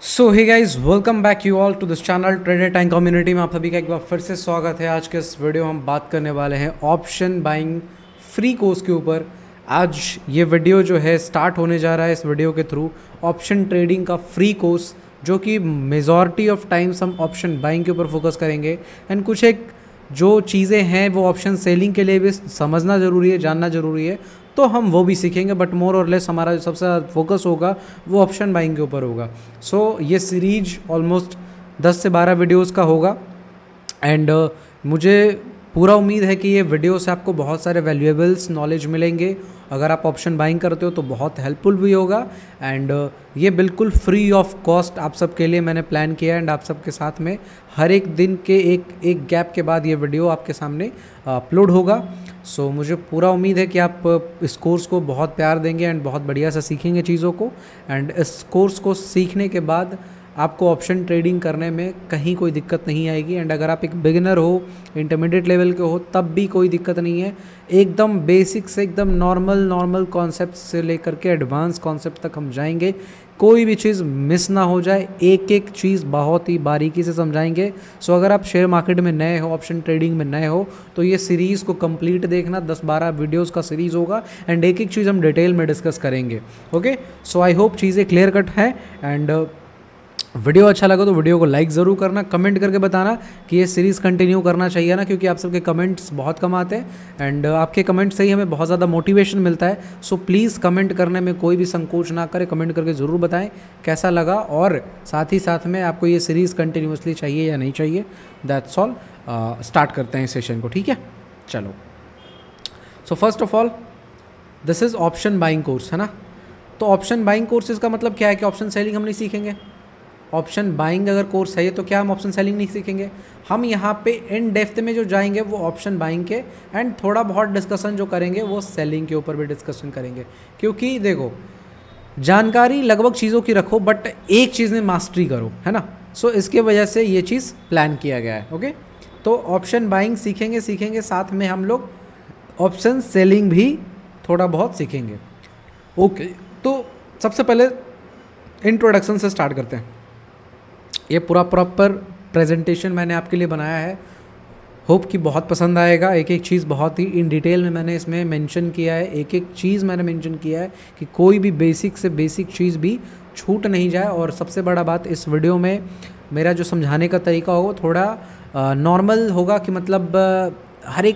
So hey guys welcome back you all to this channel trader time community में आप सभी का एक बार फिर से स्वागत है। आज के इस वीडियो हम बात करने वाले हैं ऑप्शन बाइंग फ्री कोर्स के ऊपर। आज ये वीडियो जो है स्टार्ट होने जा रहा है इस वीडियो के थ्रू ऑप्शन ट्रेडिंग का फ्री कोर्स, जो कि मेजॉरिटी ऑफ टाइम्स हम ऑप्शन बाइंग के ऊपर फोकस करेंगे एंड कुछ एक जो चीज़ें हैं वो ऑप्शन सेलिंग के लिए भी समझना ज़रूरी है, जानना ज़रूरी है, तो हम वो भी सीखेंगे। बट मोर और लेस हमारा जो सबसे ज़्यादा फोकस होगा वो ऑप्शन बाइंग के ऊपर होगा। सो ये सीरीज ऑलमोस्ट 10 से 12 वीडियोस का होगा एंड मुझे पूरा उम्मीद है कि ये वीडियो से आपको बहुत सारे वैल्यूएबल्स नॉलेज मिलेंगे। अगर आप ऑप्शन बाइंग करते हो तो बहुत हेल्पफुल भी होगा एंड ये बिल्कुल फ्री ऑफ कॉस्ट आप सबके लिए मैंने प्लान किया एंड आप सबके साथ में हर एक दिन के एक गैप के बाद ये वीडियो आपके सामने अपलोड होगा। सो मुझे पूरा उम्मीद है कि आप इस कोर्स को बहुत प्यार देंगे एंड बहुत बढ़िया से सीखेंगे चीज़ों को एंड इस कोर्स को सीखने के बाद आपको ऑप्शन ट्रेडिंग करने में कहीं कोई दिक्कत नहीं आएगी। एंड अगर आप एक बिगिनर हो, इंटरमीडिएट लेवल के हो, तब भी कोई दिक्कत नहीं है। एकदम बेसिक से एकदम नॉर्मल कॉन्सेप्ट से लेकर के एडवांस कॉन्सेप्ट तक हम जाएंगे। कोई भी चीज़ मिस ना हो जाए, एक एक चीज़ बहुत ही बारीकी से समझाएंगे। सो अगर आप शेयर मार्केट में नए हो, ऑप्शन ट्रेडिंग में नए हो, तो ये सीरीज़ को कंप्लीट देखना। 10-12 वीडियोस का सीरीज़ होगा एंड एक एक चीज़ हम डिटेल में डिस्कस करेंगे। ओके, सो आई होप चीज़ें क्लियर कट है एंड वीडियो अच्छा लगा तो वीडियो को लाइक ज़रूर करना, कमेंट करके बताना कि ये सीरीज़ कंटिन्यू करना चाहिए ना, क्योंकि आप सबके कमेंट्स बहुत कम आते हैं एंड आपके कमेंट से ही हमें बहुत ज़्यादा मोटिवेशन मिलता है। सो प्लीज़ कमेंट करने में कोई भी संकोच ना करें, कमेंट करके ज़रूर बताएं कैसा लगा और साथ ही साथ में आपको ये सीरीज़ कंटिन्यूसली चाहिए या नहीं चाहिए। That's all. स्टार्ट करते हैं इस सेशन को, ठीक है? चलो, so first of all this is option buying course, है ना। तो ऑप्शन बाइंग कोर्सेज का मतलब क्या है कि ऑप्शन सेलिंग हम नहीं सीखेंगे। ऑप्शन बाइंग अगर कोर्स है तो क्या हम ऑप्शन सेलिंग नहीं सीखेंगे? हम यहाँ पे इन डेप्थ में जो जाएंगे वो ऑप्शन बाइंग के एंड थोड़ा बहुत डिस्कशन जो करेंगे वो सेलिंग के ऊपर भी डिस्कशन करेंगे। क्योंकि देखो, जानकारी लगभग चीज़ों की रखो बट एक चीज़ में मास्टरी करो, है ना। सो इसके वजह से ये चीज़ प्लान किया गया है। ओके, तो ऑप्शन बाइंग सीखेंगे साथ में हम लोग ऑप्शन सेलिंग भी थोड़ा बहुत सीखेंगे। ओके, तो सबसे पहले इंट्रोडक्शन से स्टार्ट करते हैं। ये पूरा प्रॉपर प्रेजेंटेशन मैंने आपके लिए बनाया है, होप कि बहुत पसंद आएगा। एक एक चीज़ बहुत ही इन डिटेल में मैंने इसमें मेंशन किया है, एक एक चीज़ मैंने मेंशन किया है कि कोई भी बेसिक से बेसिक चीज़ भी छूट नहीं जाए। और सबसे बड़ा बात, इस वीडियो में मेरा जो समझाने का तरीका होगा थोड़ा नॉर्मल होगा कि मतलब हर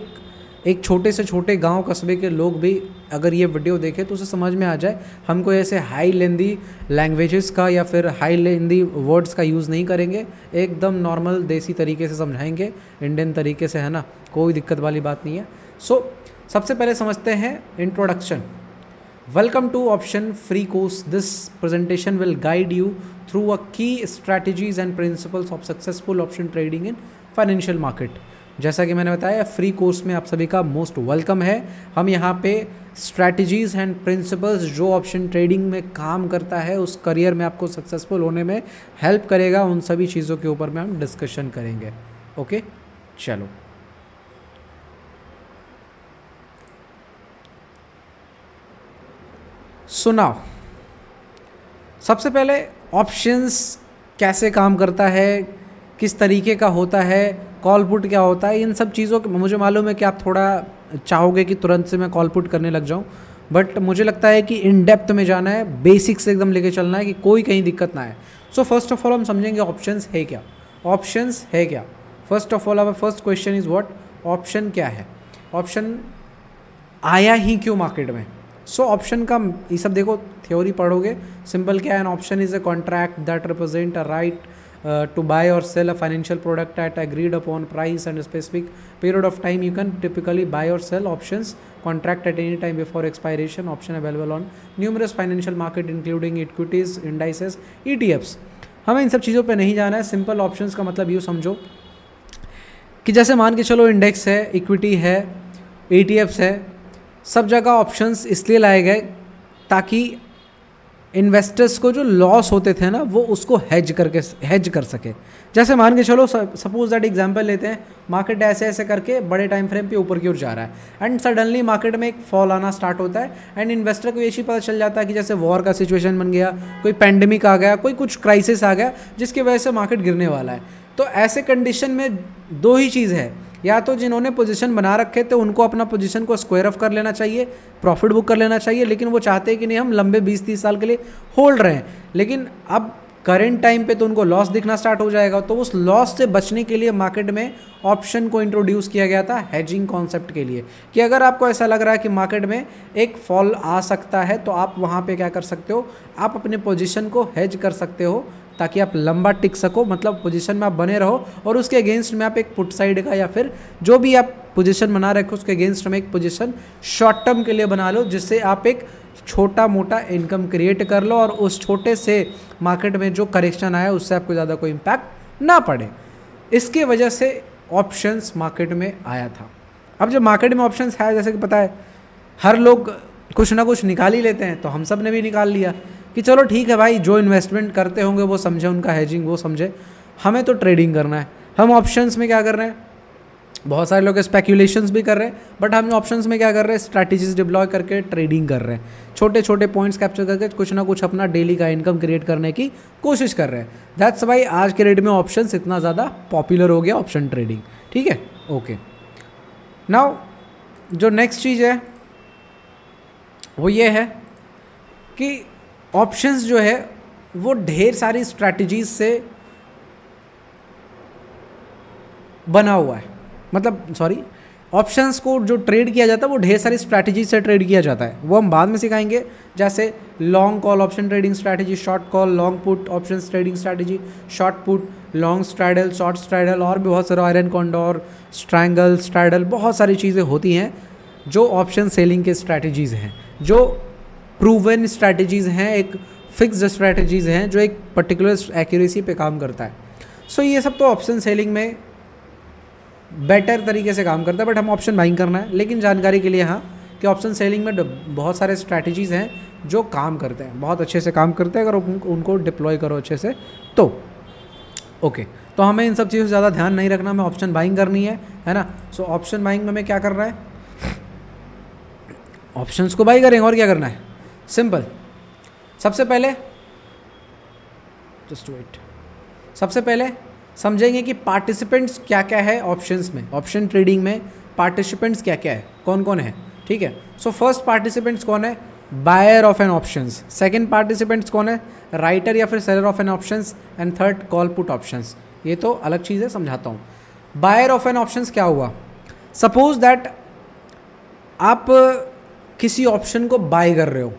एक छोटे से छोटे गांव कस्बे के लोग भी अगर ये वीडियो देखें तो उसे समझ में आ जाए। हम कोई ऐसे हाई लेंदी लैंग्वेजेस का या फिर हाई लेंदी वर्ड्स का यूज़ नहीं करेंगे, एकदम नॉर्मल देसी तरीके से समझाएंगे, इंडियन तरीके से, है ना। कोई दिक्कत वाली बात नहीं है। सो सबसे पहले समझते हैं introduction. Welcome to option free course. This presentation will guide you through a key strategies and principles of successful option trading in financial market. जैसा कि मैंने बताया, फ्री कोर्स में आप सभी का मोस्ट वेलकम है। हम यहाँ पे स्ट्रैटेजीज़ एंड प्रिंसिपल्स जो ऑप्शन ट्रेडिंग में काम करता है, उस करियर में आपको सक्सेसफुल होने में हेल्प करेगा, उन सभी चीज़ों के ऊपर में हम डिस्कशन करेंगे। ओके, चलो। सुनाओ, सबसे पहले ऑप्शंस कैसे काम करता है, किस तरीके का होता है, कॉल पुट क्या होता है, इन सब चीज़ों के मुझे मालूम है कि आप थोड़ा चाहोगे कि तुरंत से मैं कॉल पुट करने लग जाऊं, बट मुझे लगता है कि इन डेप्थ में जाना है, बेसिक से एकदम लेके चलना है कि कोई कहीं दिक्कत ना आए। सो फर्स्ट ऑफ ऑल हम समझेंगे ऑप्शंस है क्या। ऑप्शंस है क्या? First of all our first question is what? Option क्या है? ऑप्शन आया ही क्यों मार्केट में? सो ऑप्शन का ये सब देखो, थ्योरी पढ़ोगे, सिंपल क्या है। An option is a contract that represent a right to buy or sell a financial product at agreed upon price and a specific period of time. You can typically buy or sell options contract at any time before expiration. Option available on numerous financial market including equities, indices, ETFs. हमें इन सब चीज़ों पे नहीं जाना है। Simple options का मतलब यूँ समझो कि जैसे मान के चलो इंडेक्स है, इक्विटी है, ETFs है, सब जगह ऑप्शंस इसलिए लाए गए ताकि इन्वेस्टर्स को जो लॉस होते थे ना वो उसको हेज कर सके। जैसे मान के चलो, सपोज दैट एग्जांपल लेते हैं, मार्केट ऐसे ऐसे करके बड़े टाइम फ्रेम पे ऊपर की ओर जा रहा है एंड सडनली मार्केट में एक फॉल आना स्टार्ट होता है एंड इन्वेस्टर को ये चीज़ पता चल जाता है कि जैसे वॉर का सिचुएशन बन गया, कोई पैंडेमिक आ गया, कोई कुछ क्राइसिस आ गया जिसकी वजह से मार्केट गिरने वाला है। तो ऐसे कंडीशन में दो ही चीज़ है, या तो जिन्होंने पोजीशन बना रखे थे उनको अपना पोजीशन को स्क्वायर ऑफ कर लेना चाहिए, प्रॉफिट बुक कर लेना चाहिए, लेकिन वो चाहते हैं कि नहीं हम लंबे 20-30 साल के लिए होल्ड रहे हैं, लेकिन अब करेंट टाइम पे तो उनको लॉस दिखना स्टार्ट हो जाएगा। तो उस लॉस से बचने के लिए मार्केट में ऑप्शन को इंट्रोड्यूस किया गया था हेजिंग कॉन्सेप्ट के लिए, कि अगर आपको ऐसा लग रहा है कि मार्केट में एक फॉल आ सकता है तो आप वहाँ पे क्या कर सकते हो, आप अपने पोजीशन को हेज कर सकते हो ताकि आप लंबा टिक सको, मतलब पोजीशन में आप बने रहो और उसके अगेंस्ट में आप एक पुट साइड का या फिर जो भी आप पोजीशन बना रखे उसके अगेंस्ट में एक पोजीशन शॉर्ट टर्म के लिए बना लो, जिससे आप एक छोटा मोटा इनकम क्रिएट कर लो और उस छोटे से मार्केट में जो करेक्शन आया उससे आपको ज़्यादा कोई इम्पैक्ट ना पड़े। इसके वजह से ऑप्शंस मार्केट में आया था। अब जब मार्केट में ऑप्शंस है, जैसे कि पता है हर लोग कुछ ना कुछ निकाल ही लेते हैं, तो हम सब ने भी निकाल लिया कि चलो ठीक है भाई, जो इन्वेस्टमेंट करते होंगे वो समझे, उनका हेजिंग वो समझे, हमें तो ट्रेडिंग करना है। हम ऑप्शंस में क्या कर रहे हैं, बहुत सारे लोग स्पेक्यूलेशंस भी कर रहे हैं, बट हम ऑप्शंस में क्या कर रहे हैं, स्ट्रैटेजीज डिप्लॉय करके ट्रेडिंग कर रहे हैं, छोटे छोटे पॉइंट्स कैप्चर करके कुछ ना कुछ अपना डेली का इनकम क्रिएट करने की कोशिश कर रहे हैं। दैट्स वाई आज के डेट में ऑप्शंस इतना ज़्यादा पॉपुलर हो गया, ऑप्शन ट्रेडिंग। ठीक है, ओके। नाउ जो नेक्स्ट चीज़ है वो ये है कि ऑप्शंस जो है वो ढेर सारी स्ट्रैटेजीज से बना हुआ है, मतलब सॉरी, ऑप्शंस को जो ट्रेड किया जाता है वो ढेर सारी स्ट्रैटेजीज से ट्रेड किया जाता है, वो हम बाद में सिखाएंगे। जैसे long call option trading strategy, short call, long put option trading strategy, short put, long straddle, short straddle, और भी बहुत सारे आयरन कॉन्डोर, स्ट्रैंगल, स्ट्रैडल, बहुत सारी चीज़ें होती हैं जो ऑप्शन सेलिंग के स्ट्रैटेजीज़ हैं, जो प्रूवन स्ट्रैटेजीज़ हैं, एक फिक्स्ड स्ट्रैटेजीज़ हैं जो एक पर्टिकुलर एक्यूरेसी पे काम करता है। सो ये सब तो ऑप्शन सेलिंग में बेटर तरीके से काम करता है, बट हम ऑप्शन बाइंग करना है। लेकिन जानकारी के लिए हाँ, कि ऑप्शन सेलिंग में बहुत सारे स्ट्रैटेजीज़ हैं जो काम करते हैं, बहुत अच्छे से काम करते हैं अगर उनको डिप्लॉय करो अच्छे से तो। ओके, तो हमें इन सब चीज़ों से ज़्यादा ध्यान नहीं रखना, हमें ऑप्शन बाइंग करनी है ना। सो ऑप्शन बाइंग में हमें क्या करना है, ऑप्शंस को बाई करेंगे और क्या करना है, सिंपल। सबसे पहले जस्ट वेट, सबसे पहले समझेंगे कि पार्टिसिपेंट्स क्या क्या है ऑप्शंस में, ऑप्शन ट्रेडिंग में पार्टिसिपेंट्स क्या क्या है, कौन कौन है। ठीक है, सो फर्स्ट पार्टिसिपेंट्स कौन है, buyer of an options. Second participants कौन है, राइटर या फिर seller of an options. And third call put options. ये तो अलग चीज़ है, समझाता हूँ। बायर ऑफ एन ऑप्शंस क्या हुआ, सपोज दैट आप किसी ऑप्शन को बाय कर रहे हो,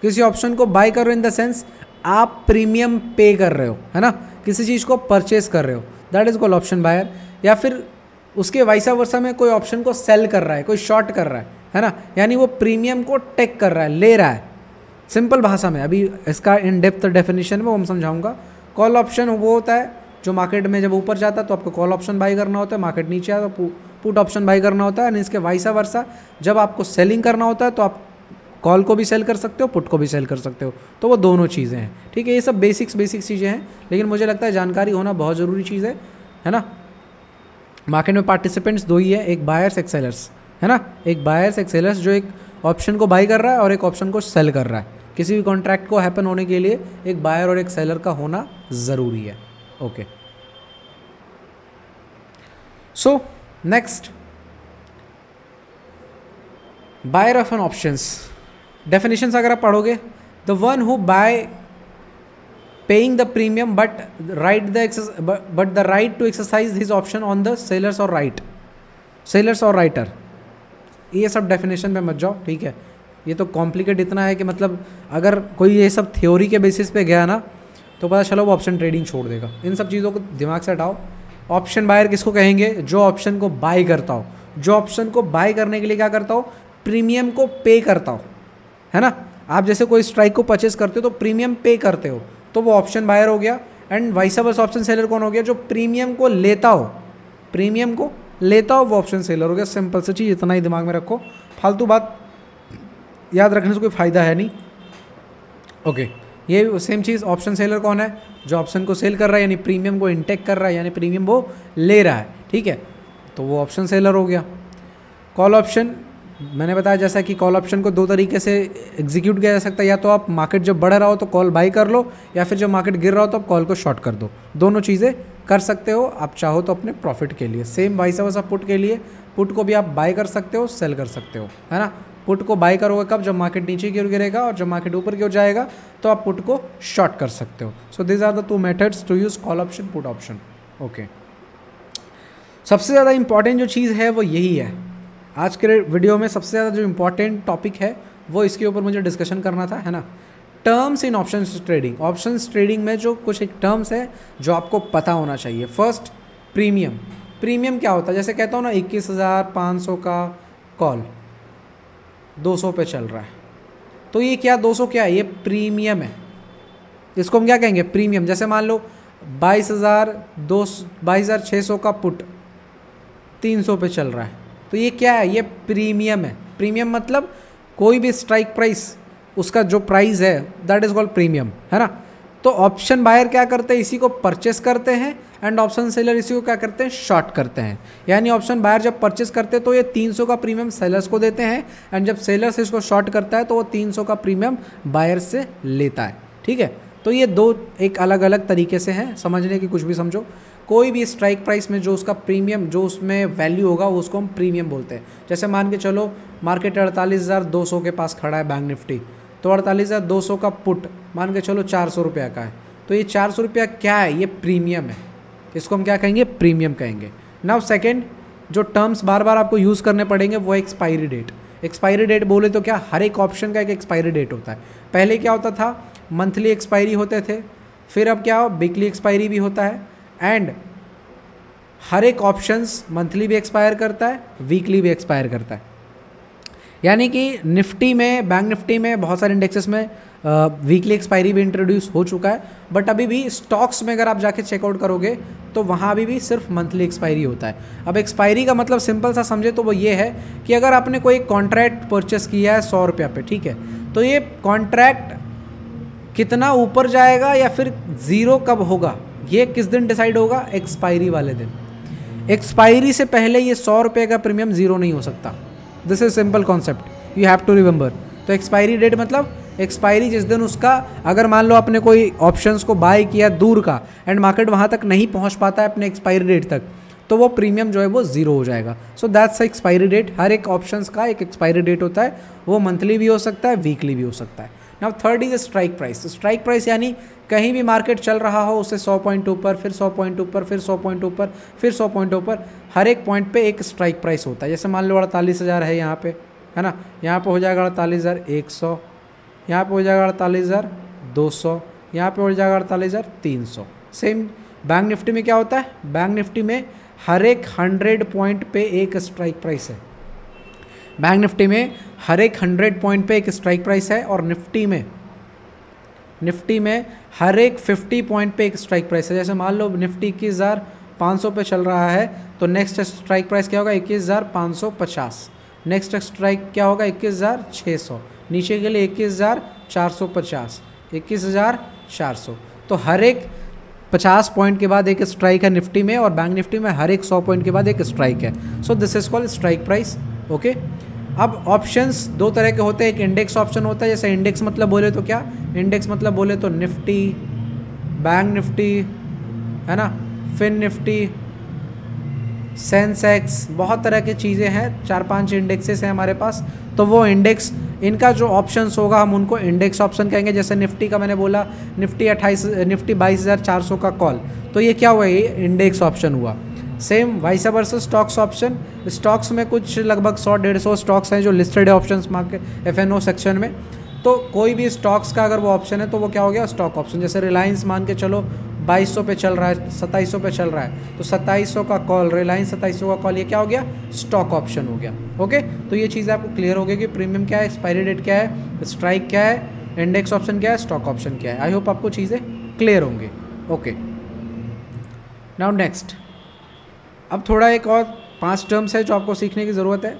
किसी ऑप्शन को बाय कर रहे हो इन द सेंस आप प्रीमियम पे कर रहे हो, है ना, किसी चीज़ को परचेज कर रहे हो, that is called option buyer. या फिर उसके वाइसा वर्सा में कोई ऑप्शन को सेल कर रहा है, कोई शॉर्ट कर रहा है ना, यानी वो प्रीमियम को टेक कर रहा है, ले रहा है, सिंपल भाषा में। अभी इसका इन डेप्थ डेफिनेशन में हम समझाऊंगा। कॉल ऑप्शन वो होता है जो मार्केट में जब ऊपर जाता है तो आपको कॉल ऑप्शन बाई करना होता है, मार्केट नीचे आता तो पुट ऑप्शन बाई करना होता है। एंड इसके वाइसा वर्सा जब आपको सेलिंग करना होता है तो आप कॉल को भी सेल कर सकते हो, पुट को भी सेल कर सकते हो, तो वो दोनों चीज़ें हैं। ठीक है, ये सब बेसिक चीज़ें हैं, लेकिन मुझे लगता है जानकारी होना बहुत ज़रूरी चीज़ है ना। मार्केट में पार्टिसिपेंट्स दो ही है, एक बायर्स एक सेलर्स, है ना, एक बायर्स एक सेलर्स जो एक ऑप्शन को बाई कर रहा है और एक ऑप्शन को सेल कर रहा है। किसी भी कॉन्ट्रैक्ट को हैपन होने के लिए एक बायर और एक सेलर का होना ज़रूरी है। Okay, so next, buyer of an options definitions अगर आप पढ़ोगे, the one who buy paying the premium but the right to exercise his option on the sellers और राइटर। ये सब डेफिनेशन में मत जाओ, ठीक है, ये तो कॉम्प्लिकेट इतना है कि मतलब अगर कोई ये सब थ्योरी के बेसिस पे गया ना तो पता चलो वो ऑप्शन ट्रेडिंग छोड़ देगा। इन सब चीज़ों को दिमाग से हटाओ। ऑप्शन बायर किसको कहेंगे, जो ऑप्शन को बाय करता हो, जो ऑप्शन को बाय करने के लिए क्या करता हो, प्रीमियम को पे करता हो, है ना। आप जैसे कोई स्ट्राइक को परचेस करते हो तो प्रीमियम पे करते हो, तो वो ऑप्शन बायर हो गया। And vice versa option seller कौन हो गया, जो प्रीमियम को लेता हो, प्रीमियम को लेता हो वो ऑप्शन सेलर हो गया। सिंपल सी चीज़, इतना ही दिमाग में रखो, फालतू बात याद रखने से कोई फ़ायदा है नहीं। ओके, ये सेम चीज़ ऑप्शन सेलर कौन है? जो ऑप्शन को सेल कर रहा है, यानी प्रीमियम को इंटेक कर रहा है, यानी प्रीमियम वो ले रहा है, ठीक है, तो वो ऑप्शन सेलर हो गया। कॉल ऑप्शन मैंने बताया जैसा कि कॉल ऑप्शन को दो तरीके से एग्जीक्यूट किया जा सकता है, या तो आप मार्केट जब बढ़ रहा हो तो कॉल बाई कर लो, या फिर जब मार्केट गिर रहा हो तो आप कॉल को शॉर्ट कर दो। दोनों चीज़ें कर सकते हो आप चाहो तो अपने प्रॉफिट के लिए। सेम वाइस वर्सा पुट के लिए, पुट को भी आप बाय कर सकते हो, सेल कर सकते हो, है ना। पुट को बाय करोगे कब? जब मार्केट नीचे की ओर गिरेगा, और जब मार्केट ऊपर की ओर जाएगा तो आप पुट को शॉर्ट कर सकते हो। So this are the two methods to use call option, put option. Okay, सबसे ज़्यादा इंपॉर्टेंट जो चीज़ है वो यही है आज के वीडियो में। सबसे ज़्यादा जो इम्पॉर्टेंट टॉपिक है वो इसके ऊपर मुझे डिस्कशन करना था, है ना। Terms in options trading. Options trading में जो कुछ एक टर्म्स है जो आपको पता होना चाहिए। First, premium. प्रीमियम क्या होता है? जैसे कहता हूँ ना 21,500 का कॉल 200 पे चल रहा है, तो ये क्या 200 क्या है? ये प्रीमियम है। इसको हम क्या कहेंगे? प्रीमियम। जैसे मान लो 22,600 का पुट 300 पे चल रहा है, तो ये क्या है? ये प्रीमियम है। प्रीमियम मतलब कोई भी स्ट्राइक प्राइस, उसका जो प्राइस है दैट इज कॉल्ड प्रीमियम, है ना। तो ऑप्शन बायर क्या करते हैं? इसी को परचेस करते हैं, एंड ऑप्शन सेलर इसी को क्या करते हैं? शॉर्ट करते हैं। यानी ऑप्शन बायर जब परचेस करते हैं तो ये 300 का प्रीमियम सेलर्स को देते हैं, एंड जब सेलर्स इसको शॉर्ट करता है तो वो 300 का प्रीमियम बायर से लेता है, ठीक है। तो ये दो एक अलग अलग तरीके से हैं समझने की, कुछ भी समझो। कोई भी स्ट्राइक प्राइस में जो उसका प्रीमियम, जो उसमें वैल्यू होगा वो उसको हम प्रीमियम बोलते हैं। जैसे मान के चलो मार्केट 48,200 के पास खड़ा है बैंक निफ्टी, तो 48,200 का पुट मान के चलो 400 रुपया का है, तो ये 400 रुपया क्या है? ये प्रीमियम है। इसको हम क्या कहेंगे? प्रीमियम कहेंगे। नाउ सेकेंड, जो टर्म्स बार बार आपको यूज़ करने पड़ेंगे वो एक्सपायरी डेट। एक्सपायरी डेट बोले तो क्या? हर एक ऑप्शन का एक एक्सपायरी डेट होता है। पहले क्या होता था? मंथली एक्सपायरी होते थे, फिर अब क्या हो? वीकली एक्सपायरी भी होता है, एंड हर एक ऑप्शंस मंथली भी एक्सपायर करता है, वीकली भी एक्सपायर करता है। यानी कि निफ्टी में, बैंक निफ्टी में, बहुत सारे इंडेक्सेस में वीकली एक्सपायरी भी इंट्रोड्यूस हो चुका है, बट अभी भी स्टॉक्स में अगर आप जाके चेकआउट करोगे तो वहाँ अभी भी सिर्फ मंथली एक्सपायरी होता है। अब एक्सपायरी का मतलब सिंपल सा समझे तो वो ये है कि अगर आपने कोई कॉन्ट्रैक्ट परचेस किया है 100 रुपया पे, ठीक है, तो ये कॉन्ट्रैक्ट कितना ऊपर जाएगा या फिर ज़ीरो कब होगा, ये किस दिन डिसाइड होगा? एक्सपायरी वाले दिन। एक्सपायरी से पहले ये 100 रुपये का प्रीमियम ज़ीरो नहीं हो सकता। This is simple concept, you have to remember. तो एक्सपायरी डेट मतलब एक्सपायरी जिस दिन उसका, अगर मान लो आपने कोई ऑप्शंस को बाय किया दूर का, एंड मार्केट वहाँ तक नहीं पहुँच पाता है अपने एक्सपायरी डेट तक, तो वो प्रीमियम जो है वो ज़ीरो हो जाएगा। So that's expiry date. हर एक ऑप्शंस का एक एक्सपायरी डेट होता है, वो मंथली भी हो सकता है, वीकली भी हो सकता है। Now third is strike price. Strike price यानी कहीं भी मार्केट चल रहा हो उससे 100 पॉइंट ऊपर, फिर 100 पॉइंट ऊपर, फिर 100 पॉइंट ऊपर, फिर 100 पॉइंट ऊपर, हर एक पॉइंट पे एक स्ट्राइक प्राइस होता है। जैसे मान लो 48,000 है यहाँ पे, है ना, यहाँ पे हो जाएगा 48,100, यहाँ पे हो जाएगा 48,200, यहाँ पे हो जाएगा 48,300। सेम बैंक निफ्टी में क्या होता है? बैंक निफ्टी में हर एक 100 पॉइंट पे एक स्ट्राइक प्राइस है। बैंक निफ्टी में हर एक 100 पॉइंट पे एक स्ट्राइक प्राइस है, और निफ्टी में हर एक 50 पॉइंट पे एक स्ट्राइक प्राइस है। जैसे मान लो निफ्टी 21,500 पे चल रहा है, तो नेक्स्ट स्ट्राइक प्राइस क्या होगा? 21,550। नेक्स्ट स्ट्राइक क्या होगा? 21,600। नीचे के लिए 21,450, 21,400। तो हर एक 50 पॉइंट के बाद एक स्ट्राइक है निफ्टी में, और बैंक निफ्टी में हर एक 100 पॉइंट के बाद एक स्ट्राइक है। So this is called strike price. Okay, अब ऑप्शंस दो तरह के होते हैं। एक इंडेक्स ऑप्शन होता है। जैसे इंडेक्स मतलब बोले तो क्या? इंडेक्स मतलब बोले तो निफ्टी, बैंक निफ्टी, है ना, फिन निफ्टी, सेंसेक्स, बहुत तरह की चीज़ें हैं, 4-5 इंडेक्सेस हैं हमारे पास। तो वो इंडेक्स, इनका जो ऑप्शंस होगा हम उनको इंडेक्स ऑप्शन कहेंगे। जैसे निफ्टी का मैंने बोला निफ्टी 22,400 का कॉल, तो ये क्या हुआ? ये इंडेक्स ऑप्शन हुआ। Same vice versa stocks option. Stocks में कुछ लगभग 100-150 स्टॉक्स हैं जो लिस्टेड है ऑप्शंस मार्केट FNO सेक्शन में। तो कोई भी स्टॉक्स का अगर वो ऑप्शन है तो वो क्या हो गया? Stock option. जैसे रिलायंस मान के चलो 2200 पे चल रहा है, 2700 पे चल रहा है, तो 2700 का कॉल, रिलायंस 2700 का कॉल, ये क्या हो गया? स्टॉक ऑप्शन हो गया। ओके, तो ये चीज़ आपको क्लियर हो गई कि प्रीमियम क्या है, एक्सपायरी डेट क्या है, स्ट्राइक क्या है, इंडेक्स ऑप्शन क्या है, स्टॉक ऑप्शन क्या है। आई होप आपको चीज़ें क्लियर होंगी। ओके, नाउ नेक्स्ट, अब थोड़ा एक और 5 टर्म्स है जो आपको सीखने की ज़रूरत है।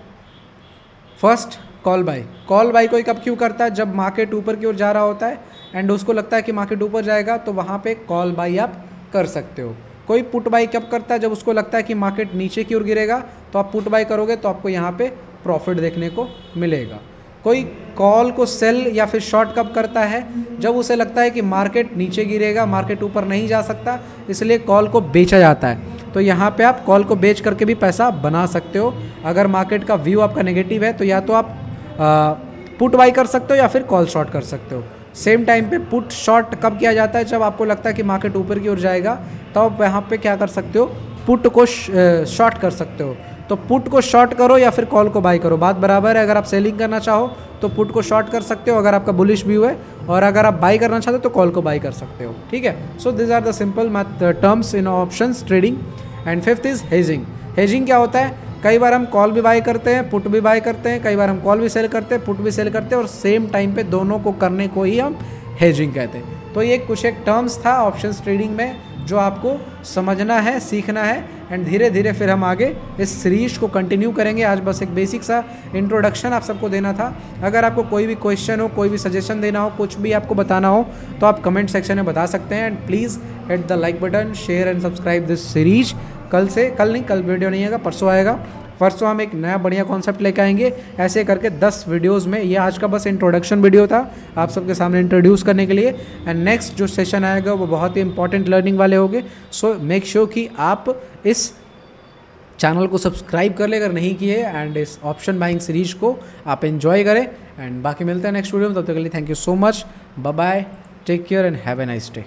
First, call buy. Call buy कोई कब क्यों करता है? जब मार्केट ऊपर की ओर जा रहा होता है, एंड उसको लगता है कि मार्केट ऊपर जाएगा तो वहाँ पे कॉल बाई आप कर सकते हो। कोई पुट बाई कब करता है, जब उसको लगता है कि मार्केट नीचे की ओर गिरेगा तो आप पुट बाई करोगे तो आपको यहाँ पे प्रॉफिट देखने को मिलेगा। कोई कॉल को सेल या फिर शॉर्ट कब करता है, जब उसे लगता है कि मार्केट नीचे गिरेगा, मार्केट ऊपर नहीं जा सकता, इसलिए कॉल को बेचा जाता है। तो यहाँ पे आप कॉल को बेच करके भी पैसा बना सकते हो। अगर मार्केट का व्यू आपका नेगेटिव है तो या तो आप पुट बाई कर सकते हो या फिर कॉल शॉर्ट कर सकते हो। सेम टाइम पे पुट शॉर्ट कब किया जाता है, जब आपको लगता है कि मार्केट ऊपर की ओर जाएगा तो आप यहाँ पे क्या कर सकते हो, पुट को शॉर्ट कर सकते हो। तो पुट को शॉर्ट करो या फिर कॉल को बाई करो, बात बराबर है। अगर आप सेलिंग करना चाहो तो पुट को शॉर्ट कर सकते हो अगर आपका बुलिश व्यू है, और अगर आप बाई करना चाहते हो तो कॉल को बाई कर सकते हो। ठीक है, so this are the simple terms in options trading. And fifth is hedging. Hedging क्या होता है, कई बार हम कॉल भी बाय करते हैं, पुट भी बाय करते हैं, कई बार हम कॉल भी सेल करते हैं, पुट भी सेल करते हैं, और सेम टाइम पे दोनों को करने को ही हम हेजिंग कहते हैं। तो ये कुछ एक टर्म्स था ऑप्शंस ट्रेडिंग में जो आपको समझना है, सीखना है, एंड धीरे धीरे फिर हम आगे इस सीरीज को कंटिन्यू करेंगे। आज बस एक बेसिक सा इंट्रोडक्शन आप सबको देना था। अगर आपको कोई भी क्वेश्चन हो, कोई भी सजेशन देना हो, कुछ भी आपको बताना हो तो आप कमेंट सेक्शन में बता सकते हैं। And please hit the like button, share and subscribe this series. कल वीडियो नहीं आएगा, परसों आएगा। परसों हम एक नया बढ़िया कॉन्सेप्ट लेके आएंगे। ऐसे करके 10 वीडियोस में, ये आज का बस इंट्रोडक्शन वीडियो था आप सबके सामने इंट्रोड्यूस करने के लिए। एंड नेक्स्ट जो सेशन आएगा वो बहुत ही इंपॉर्टेंट लर्निंग वाले होंगे। सो मेक श्योर कि आप इस चैनल को सब्सक्राइब कर ले अगर नहीं किए, एंड इस ऑप्शन बाइंग सीरीज को आप एंजॉय करें। एंड बाकी मिलते हैं नेक्स्ट वीडियो में, तब तक के लिए thank you so much, bye bye, take care and have a nice day.